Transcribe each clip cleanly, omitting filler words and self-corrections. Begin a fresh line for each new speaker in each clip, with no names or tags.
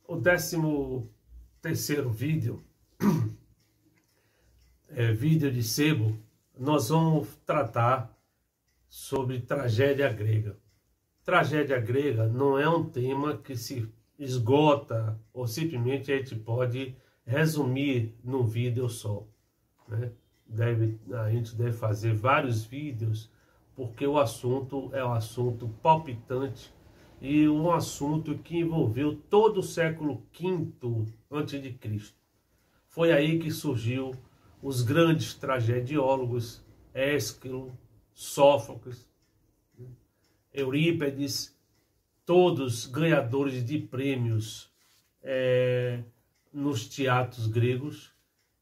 O 13º vídeo, vídeo de sebo, nós vamos tratar sobre tragédia grega. Tragédia grega não é um tema que se esgota ou simplesmente a gente pode resumir num vídeo só, né? A gente deve fazer vários vídeos porque o assunto é um assunto palpitante e um assunto que envolveu todo o século V a.C. Foi aí que surgiu os grandes tragediólogos, Ésquilo, Sófocles, Eurípides, todos ganhadores de prêmios nos teatros gregos,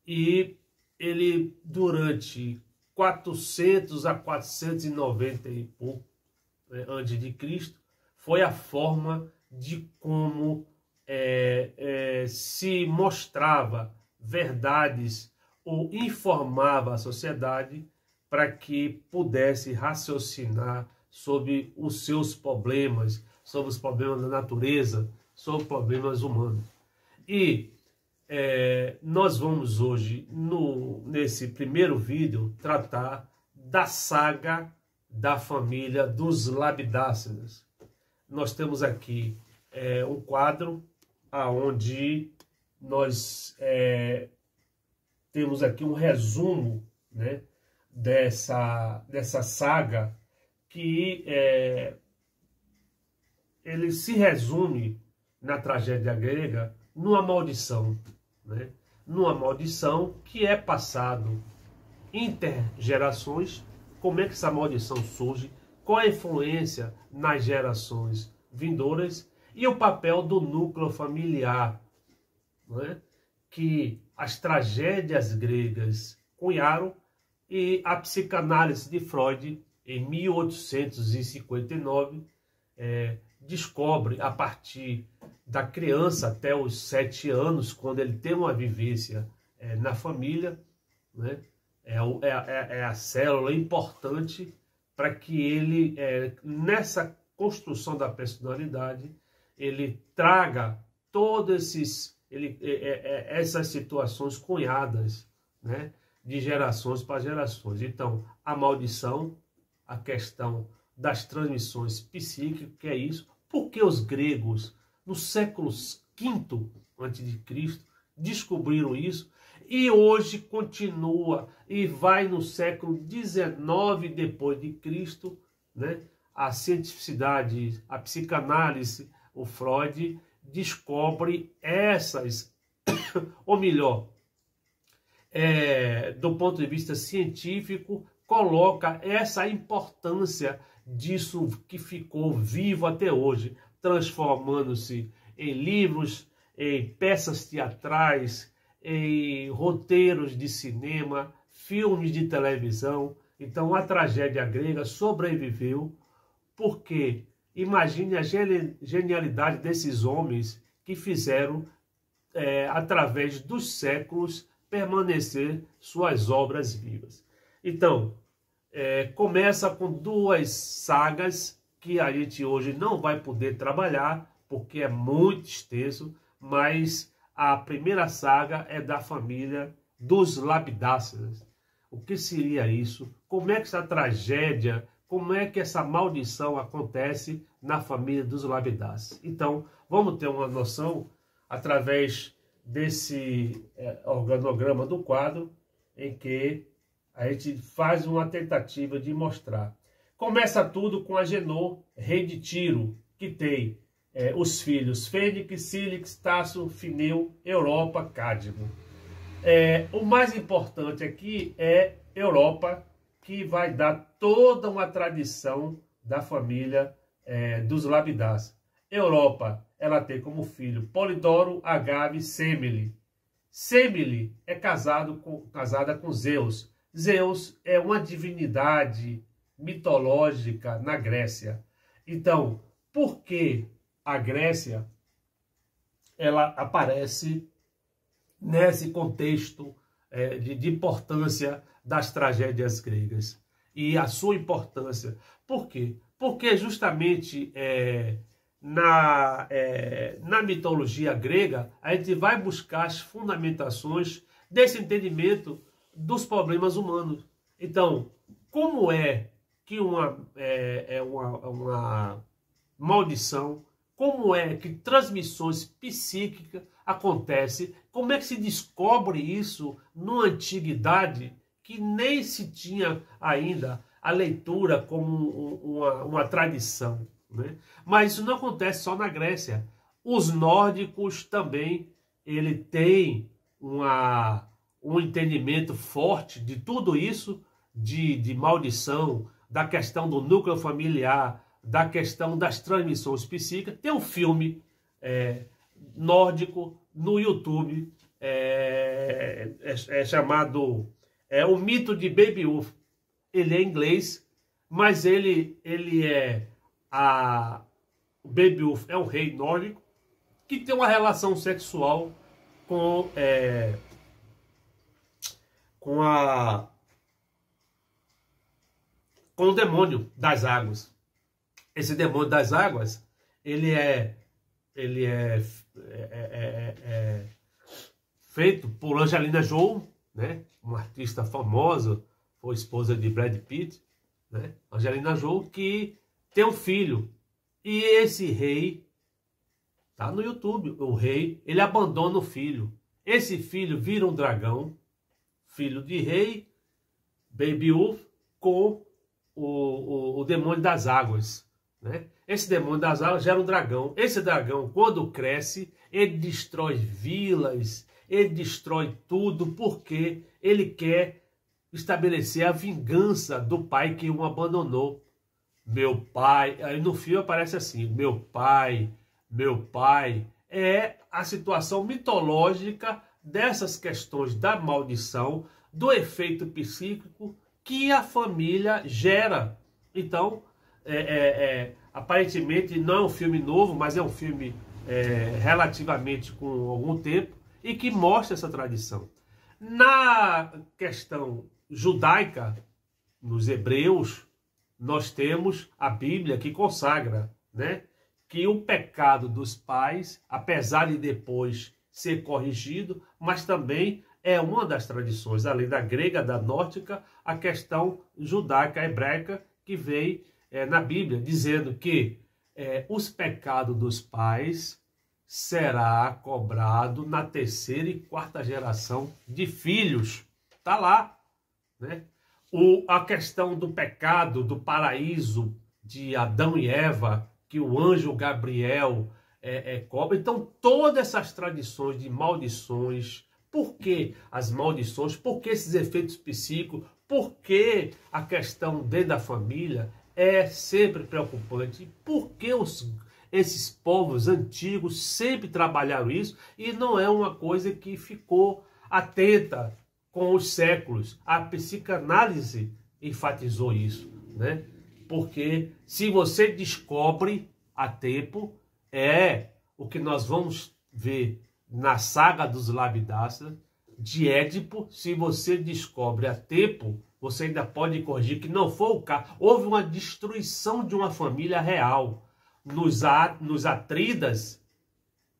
e ele durante 400 a 490 e pouco antes de Cristo foi a forma de como se mostrava verdades ou informava a sociedade para que pudesse raciocinar sobre os seus problemas, sobre os problemas da natureza, sobre problemas humanos. E nós vamos hoje, nesse primeiro vídeo, tratar da saga da família dos Labidácidas. Nós temos aqui um quadro onde nós temos aqui um resumo, né, dessa saga, que ele se resume na tragédia grega numa maldição, né? Numa maldição que é passado intergerações. Como é que essa maldição surge? Qual a influência nas gerações vindouras e o papel do núcleo familiar, né, que as tragédias gregas cunharam, e a psicanálise de Freud, em 1859, descobre, a partir da criança até os 7 anos, quando ele tem uma vivência na família, né, é a célula importante para que ele, nessa construção da personalidade, ele traga todas essas situações cunhadas, né, de gerações para gerações. Então, a maldição, a questão das transmissões psíquicas, que é isso. Porque os gregos, no século V a.C., descobriram isso, e hoje continua, e vai no século XIX depois de Cristo, né? A cientificidade, a psicanálise, o Freud descobre essas, ou melhor, do ponto de vista científico, coloca essa importância disso que ficou vivo até hoje, transformando-se em livros, em peças teatrais, em roteiros de cinema, filmes de televisão. Então a tragédia grega sobreviveu porque, imagine a genialidade desses homens que fizeram, através dos séculos, permanecer suas obras vivas. Então, começa com 2 sagas que a gente hoje não vai poder trabalhar, porque é muito extenso, mas a primeira saga é da família dos Labidácidas. O que seria isso? Como é que essa tragédia, como é que essa maldição acontece na família dos Labidácidas? Então, vamos ter uma noção através desse organograma do quadro, em que a gente faz uma tentativa de mostrar. Começa tudo com Agenor, rei de Tiro, que tem os filhos Fênix, Cílix, Tasso, Fineu, Europa, Cádimo. O mais importante aqui é Europa, que vai dar toda uma tradição da família dos Labidáceos. Europa, ela tem como filho Polidoro, Agave, Semele. Semele é casada com Zeus. Zeus é uma divindade mitológica na Grécia. Então, por que a Grécia ela aparece nesse contexto de importância das tragédias gregas? E a sua importância, por quê? Porque justamente na mitologia grega, a gente vai buscar as fundamentações desse entendimento dos problemas humanos. Então, como é que uma maldição, como é que transmissões psíquicas acontecem, como é que se descobre isso na antiguidade, que nem se tinha ainda a leitura como uma tradição, né? Mas isso não acontece só na Grécia. Os nórdicos também, ele tem um entendimento forte de tudo isso, de maldição, da questão do núcleo familiar, da questão das transmissões psíquicas. Tem um filme nórdico no YouTube, chamado O Mito de Beowulf. Ele é inglês, mas o Beowulf é um rei nórdico que tem uma relação sexual com o demônio das águas. Esse demônio das águas, ele é feito por Angelina Jolie, né? Uma artista famosa, foi esposa de Brad Pitt, né? Angelina Jolie, que tem um filho. E esse rei, tá no YouTube, o rei, ele abandona o filho. Esse filho vira um dragão, filho de rei, Beowulf, com o demônio das águas, né? Esse demônio das águas gera um dragão. Esse dragão, quando cresce, ele destrói vilas, ele destrói tudo, porque ele quer estabelecer a vingança do pai que o abandonou. Meu pai, aí no filme aparece assim, meu pai, é a situação mitológica dessas questões da maldição, do efeito psíquico que a família gera. Então, aparentemente não é um filme novo, mas é um filme relativamente com algum tempo e que mostra essa tradição. Na questão judaica, nos hebreus, nós temos a Bíblia que consagra, né, que o pecado dos pais, apesar de depois ser corrigido, mas também é uma das tradições, além da grega, da nórdica, a questão judaica, hebraica, que vem na Bíblia, dizendo que os pecados dos pais será cobrado na terceira e quarta geração de filhos. Está lá, né? A questão do pecado, do paraíso de Adão e Eva, que o anjo Gabriel cobra. Então, todas essas tradições de maldições, por que as maldições, por que esses efeitos psíquicos, por que a questão dentro da família é sempre preocupante, por que esses povos antigos sempre trabalharam isso e não é uma coisa que ficou atenta com os séculos. A psicanálise enfatizou isso, né? Porque se você descobre a tempo, o que nós vamos ver na saga dos Labdastas, de Édipo, se você descobre a tempo, você ainda pode corrigir que não foi o caso. Houve uma destruição de uma família real. Nos Atridas,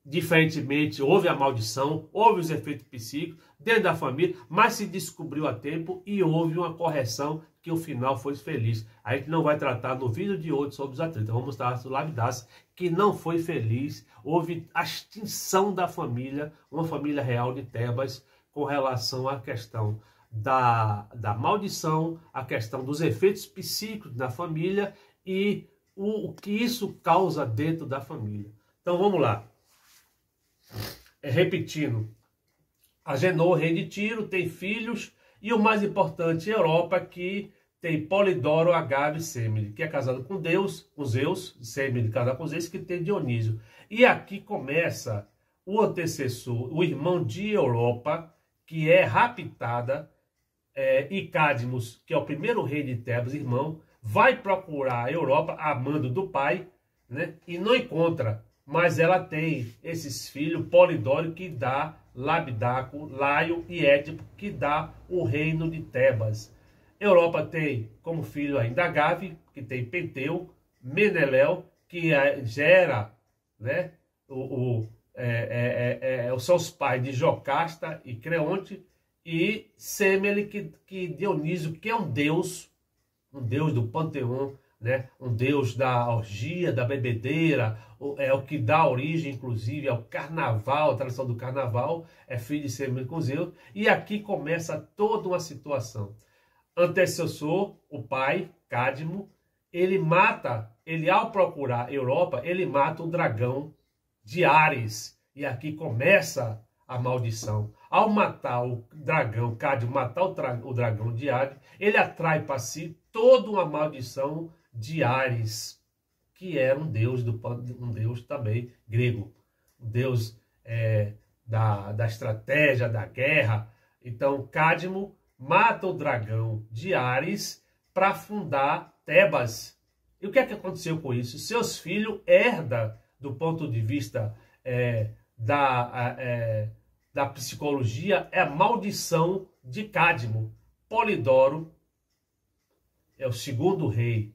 diferentemente, houve a maldição, houve os efeitos psíquicos dentro da família, mas se descobriu a tempo e houve uma correção que o final foi feliz. A gente não vai tratar no vídeo de hoje sobre os Atridas, vamos mostrar o Labdastas, que não foi feliz, houve a extinção da família, uma família real de Tebas, com relação à questão da maldição, a questão dos efeitos psíquicos na família e o que isso causa dentro da família. Então vamos lá. Repetindo, Agenor, rei de Tiro, tem filhos, e o mais importante, Europa, que tem Polidoro, Agave e Semele, que é casado com Zeus, Semele casado com Zeus, que tem Dionísio. E aqui começa o antecessor, o irmão de Europa, que é raptada, e Cadmus, que é o primeiro rei de Tebas, irmão, vai procurar a Europa, a mando do pai, né, e não encontra, mas ela tem esses filhos, Polidoro, que dá Labdaco, Laio e Édipo, que dá o reino de Tebas. Europa tem como filho ainda Agave, que tem Penteu, Meneléu, que gera né? São os pais de Jocasta e Creonte, e Semele, que Dionísio, que é um deus do panteão, né? Um deus da orgia, da bebedeira, é o que dá origem, inclusive, ao carnaval, a tradição do carnaval, é filho de Semele com Zeus, e aqui começa toda uma situação. Antecessor, o pai, Cadmo, ele ao procurar Europa, ele mata o dragão de Ares, e aqui começa a maldição. Ao matar o dragão, Cadmo matar o dragão de Ares, ele atrai para si toda uma maldição de Ares, que era um deus também grego, um deus da estratégia, da guerra. Então Cadmo mata o dragão de Ares para fundar Tebas. E o que é que aconteceu com isso? Seus filhos herdam, do ponto de vista da psicologia, é a maldição de Cadmo. Polidoro é o segundo rei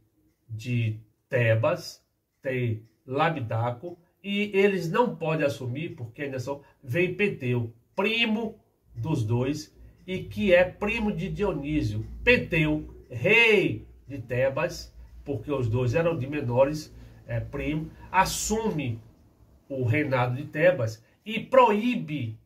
de Tebas, tem Labidaco, e eles não podem assumir, porque ainda vem Penteu, primo dos dois, e que é primo de Dionísio. Penteu, rei de Tebas, porque os dois eram de menores, primo, assume o reinado de Tebas e proíbe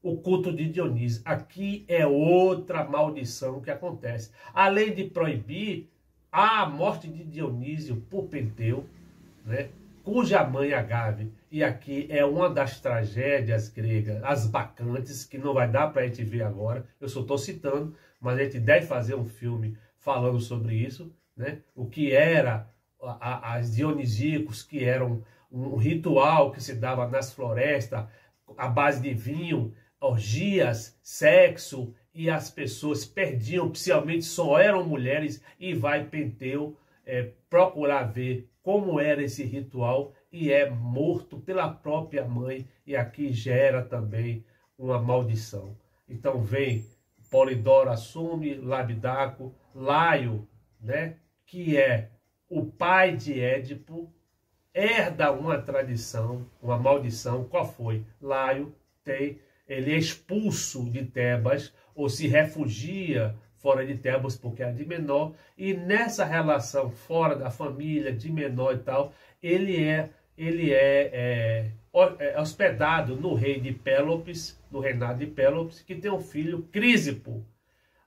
o culto de Dionísio. Aqui é outra maldição que acontece. Além de proibir, há a morte de Dionísio por Penteu, né, cuja mãe Agave, e aqui é uma das tragédias gregas, as bacantes, que não vai dar para a gente ver agora, eu só estou citando, mas a gente deve fazer um filme falando sobre isso, né, o que era as dionisíacos, que eram um ritual que se dava nas florestas, à base de vinho, orgias, sexo, e as pessoas perdiam, principalmente só eram mulheres, e vai Penteu procurar ver como era esse ritual, e é morto pela própria mãe, e aqui gera também uma maldição. Então vem Polidoro, assume Labidaco, Laio, né, que é o pai de Édipo, herda uma tradição, uma maldição. Qual foi? Laio ele é expulso de Tebas, ou se refugia fora de Tebas porque era de menor, e nessa relação fora da família, de menor e tal, ele é hospedado no rei de Pélopes, no reinado de Pélopes, que tem um filho, Crísipo.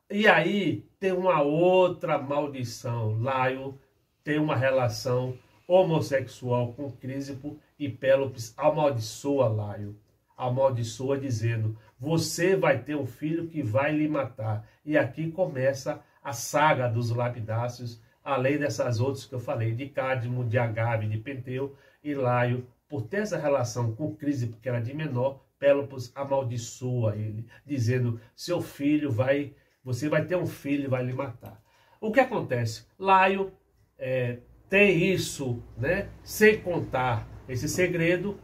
E aí tem uma outra maldição. Laio tem uma relação homossexual com Crísipo, e Pélopes amaldiçoa Laio. Amaldiçoa dizendo: você vai ter um filho que vai lhe matar. E aqui começa a saga dos lapidácios, além dessas outras que eu falei, de Cadmo, de Agave, de Penteu e Laio. Por ter essa relação com Crísipo, que era de menor, Pélopes amaldiçoa ele, dizendo: seu filho você vai ter um filho e vai lhe matar. O que acontece? Laio tem isso, né? Sem contar esse segredo,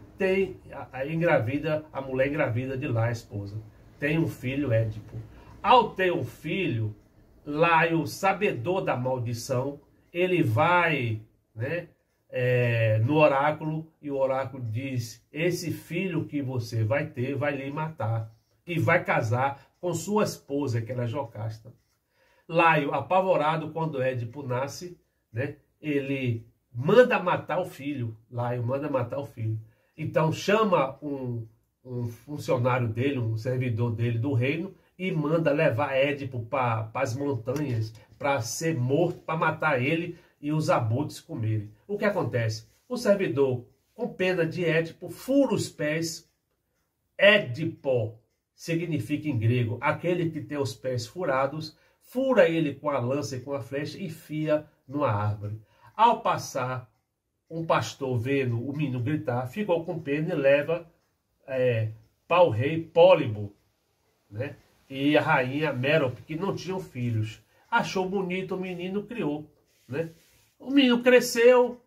a mulher engravida de Laio, a esposa. Tem um filho, Édipo. Ao ter um filho, Laio, sabedor da maldição, ele vai, né, no oráculo, e o oráculo diz: esse filho que você vai ter vai lhe matar, e vai casar com sua esposa, que era Jocasta. Laio, apavorado quando Édipo nasce, né, ele manda matar o filho. Laio manda matar o filho. Então chama um funcionário dele, um servidor dele do reino, e manda levar Édipo para as montanhas para ser morto, para matar ele e os abutres comerem. O que acontece? O servidor, com pena de Édipo, fura os pés. Édipo significa em grego aquele que tem os pés furados, fura ele com a lança e com a flecha e enfia numa árvore. Ao passar, um pastor, vendo o menino gritar, ficou com pena e leva para o rei Pólibo, né, e a rainha Mérope, que não tinham filhos. Achou bonito o menino, criou, né? O menino cresceu,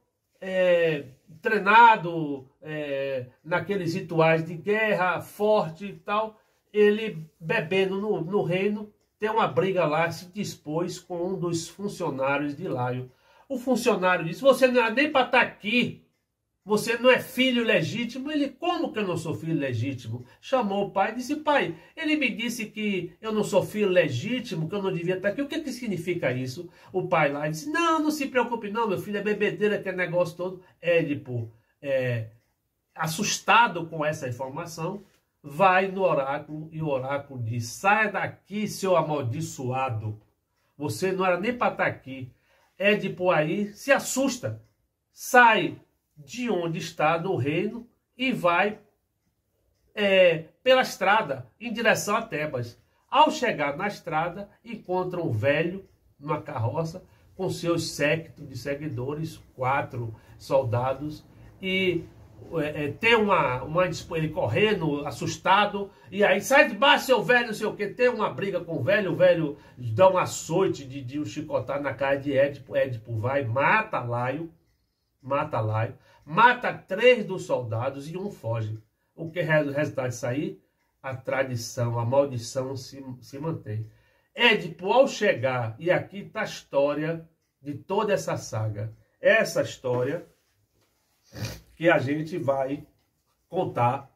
treinado naqueles rituais de guerra, forte e tal. Ele, bebendo no reino, tem uma briga lá, se dispôs com um dos funcionários de Laio. O funcionário disse: você não é nem para estar aqui, você não é filho legítimo? Ele, como que eu não sou filho legítimo? Chamou o pai e disse, pai, ele me disse que eu não sou filho legítimo, que eu não devia estar aqui. O que que significa isso? O pai lá disse, não, não se preocupe não, meu filho, é bebedeira, aquele negócio todo. Édipo, assustado com essa informação, vai no oráculo e o oráculo diz, sai daqui, seu amaldiçoado. Você não era nem para estar aqui. Édipo aí se assusta, sai de onde está no reino e vai pela estrada em direção a Tebas. Ao chegar na estrada, encontra um velho numa carroça com seus séquito de seguidores, 4 soldados, e tem ele correndo, assustado, e aí sai de baixo, seu velho, não sei o que, tem uma briga com o velho dá um açoite de um chicotado na cara de Édipo. Édipo vai, mata Laio, mata 3 dos soldados e um foge. O que é o resultado disso aí? A tradição, a maldição se mantém. Édipo, ao chegar, e aqui está a história de toda essa saga. Essa história que a gente vai contar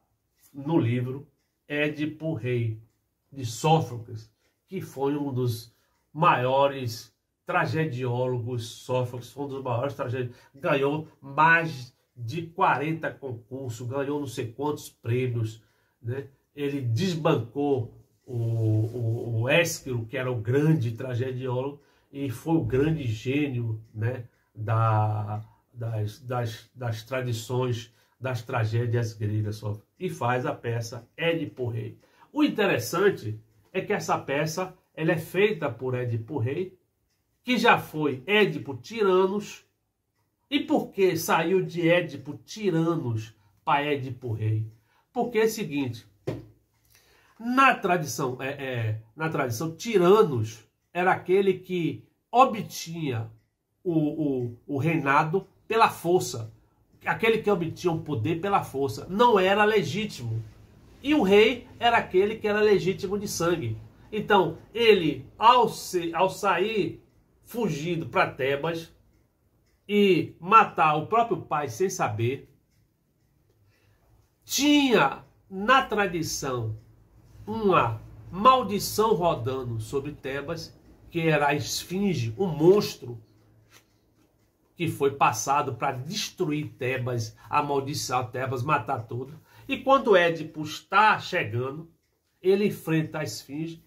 no livro Édipo Rei, de Sófocles, que foi um dos maiores tragediólogos. Sófocles foi um dos maiores tragediólogos, ganhou mais de 40 concursos, ganhou não sei quantos prêmios, né? Ele desbancou o Ésquilo, que era o grande tragediólogo, e foi o grande gênio, né, das tradições, das tragédias gregas, e faz a peça Édipo Rei. O interessante é que essa peça ela é feita por Édipo Rei, que já foi Édipo Tiranos. E por que saiu de Édipo Tiranos para Édipo Rei? Porque é o seguinte, na tradição Tiranos era aquele que obtinha o reinado pela força, aquele que obtinha o poder pela força, não era legítimo. E o rei era aquele que era legítimo de sangue. Então, ele, ao sair fugido para Tebas e matar o próprio pai sem saber, tinha na tradição uma maldição rodando sobre Tebas, que era a esfinge, um monstro que foi passado para destruir Tebas, amaldiçoar Tebas, matar tudo. E quando Édipo está chegando, ele enfrenta a esfinge,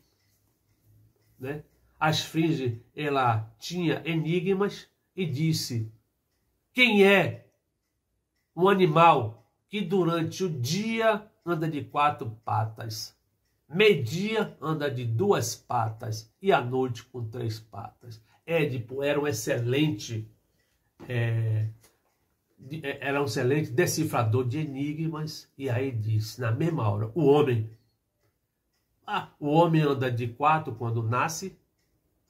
né? A esfinge, ela tinha enigmas e disse: quem é um animal que durante o dia anda de 4 patas, meio-dia anda de 2 patas e à noite com 3 patas? Édipo era um excelente decifrador de enigmas, e aí disse, na mesma hora, o homem anda de 4 quando nasce,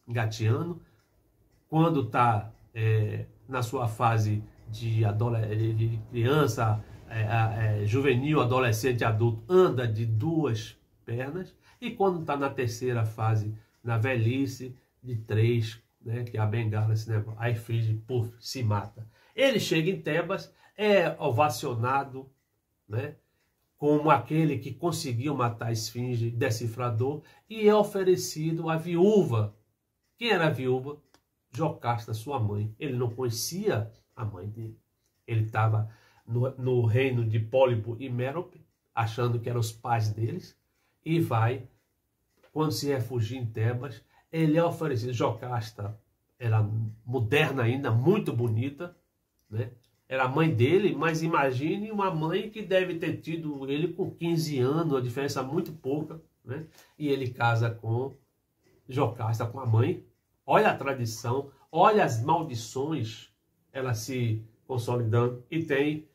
engateando, quando está na sua fase de criança, juvenil, adolescente, adulto, anda de 2 pernas, e quando está na terceira fase, na velhice, de 3, né, que é a bengala, esse negócio, aí se mata. Ele chega em Tebas, é ovacionado, né, como aquele que conseguiu matar a esfinge, decifrador, e é oferecido à viúva. Quem era a viúva? Jocasta, sua mãe. Ele não conhecia a mãe dele. Ele estava no reino de Pólipo e Mérope, achando que eram os pais deles, e vai, quando se refugia em Tebas, ele é oferecido. Jocasta era moderna ainda, muito bonita, né? Era a mãe dele, mas imagine uma mãe que deve ter tido ele com 15 anos, uma diferença muito pouca, né? E ele casa com Jocasta, com a mãe. Olha a tradição, olha as maldições, ela se consolidando, e tem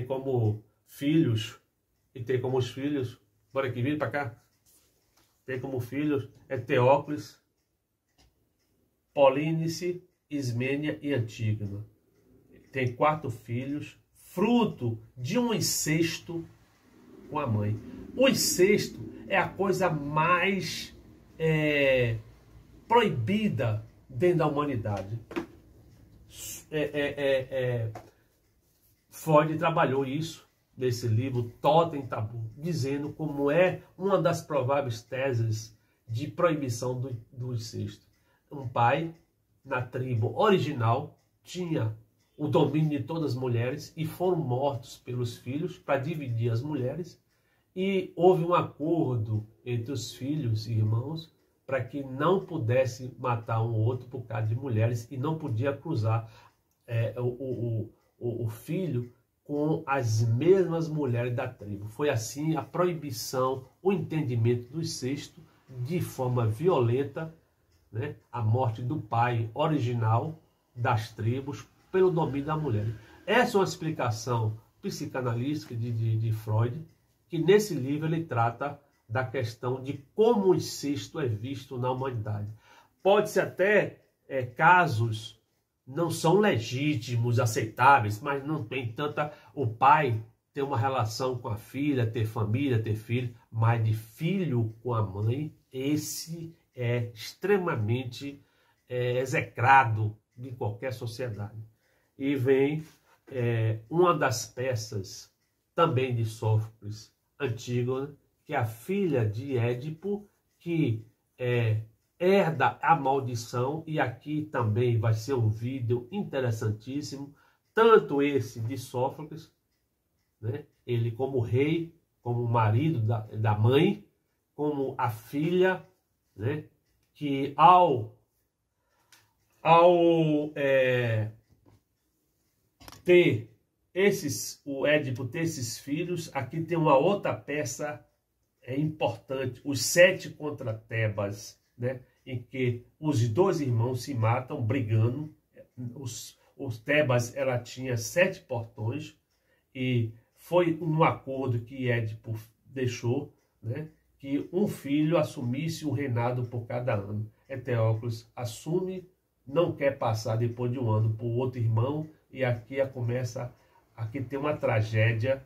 como filhos, bora aqui, vem para cá, tem como filhos Teócles, Polínice, Ismênia e Antígona. Tem 4 filhos, fruto de um incesto com a mãe. O incesto é a coisa mais proibida dentro da humanidade. Freud trabalhou isso nesse livro Totem Tabu, dizendo como é uma das prováveis teses de proibição do incesto. Um pai na tribo original tinha o domínio de todas as mulheres e foram mortos pelos filhos para dividir as mulheres, e houve um acordo entre os filhos e irmãos para que não pudesse matar um outro por causa de mulheres e não podia cruzar o filho com as mesmas mulheres da tribo. Foi assim a proibição, o entendimento do incesto de forma violenta, né? A morte do pai original das tribos pelo domínio da mulher. Essa é uma explicação psicanalística de Freud, que nesse livro ele trata da questão de como o incesto é visto na humanidade. Pode-se até casos não são legítimos, aceitáveis, mas não tem tanta... O pai ter uma relação com a filha, ter família, ter filho, mas de filho com a mãe, esse é extremamente execrado em qualquer sociedade. E vem uma das peças também de Sófocles, Antígona, que é a filha de Édipo, que herda a maldição, e aqui também vai ser um vídeo interessantíssimo, tanto esse de Sófocles, né? Ele como rei, como marido da mãe, como a filha, né? Que ao ter o Édipo ter esses filhos, aqui tem uma outra peça importante, os 7 contra Tebas, né? Em que os 2 irmãos se matam brigando. Os Tebas, ela tinha 7 portões, e foi um acordo que Édipo deixou, né? Que um filho assumisse o reinado por cada ano. Eteócles assume, não quer passar depois de um ano por outro irmão, e aqui aqui tem uma tragédia,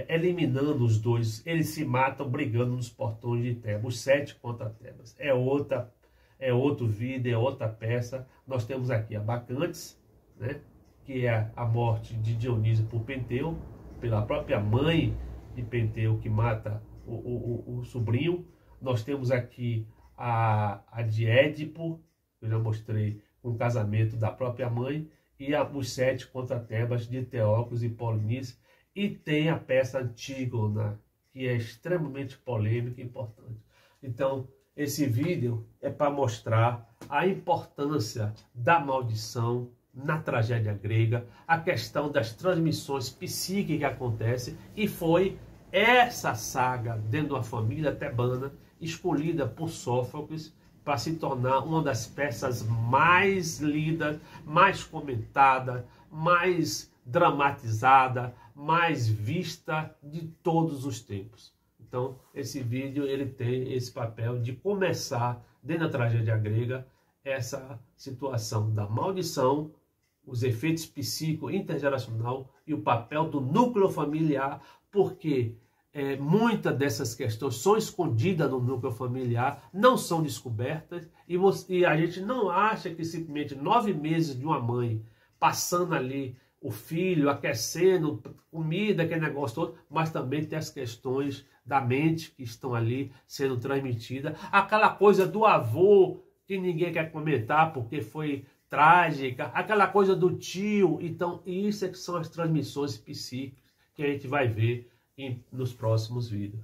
eliminando os 2. Eles se matam brigando nos portões de Tebas, os 7 contra Tebas. É outro vídeo, é outra peça. Nós temos aqui a Bacantes, né? Que é a morte de Dionísio por Penteu, pela própria mãe de Penteu, que mata o sobrinho. Nós temos aqui a de Édipo, que eu já mostrei, com o casamento da própria mãe, e os 7 contra Tebas de Teócles e Polinice. E tem a peça Antígona, que é extremamente polêmica e importante. Então, esse vídeo é para mostrar a importância da maldição na tragédia grega, a questão das transmissões psíquicas que acontecem, e foi essa saga dentro de uma família tebana escolhida por Sófocles para se tornar uma das peças mais lidas, mais comentada, mais dramatizada, mais vista de todos os tempos. Então, esse vídeo ele tem esse papel de começar, dentro da tragédia grega, essa situação da maldição, os efeitos psíquicos intergeracional e o papel do núcleo familiar, porque muitas dessas questões são escondidas no núcleo familiar, não são descobertas, e a gente não acha que simplesmente 9 meses de uma mãe passando ali o filho, aquecendo, comida, aquele negócio todo, mas também tem as questões da mente que estão ali sendo transmitidas, aquela coisa do avô que ninguém quer comentar porque foi trágica, aquela coisa do tio. Então isso é que são as transmissões psíquicas que a gente vai ver nos próximos vídeos.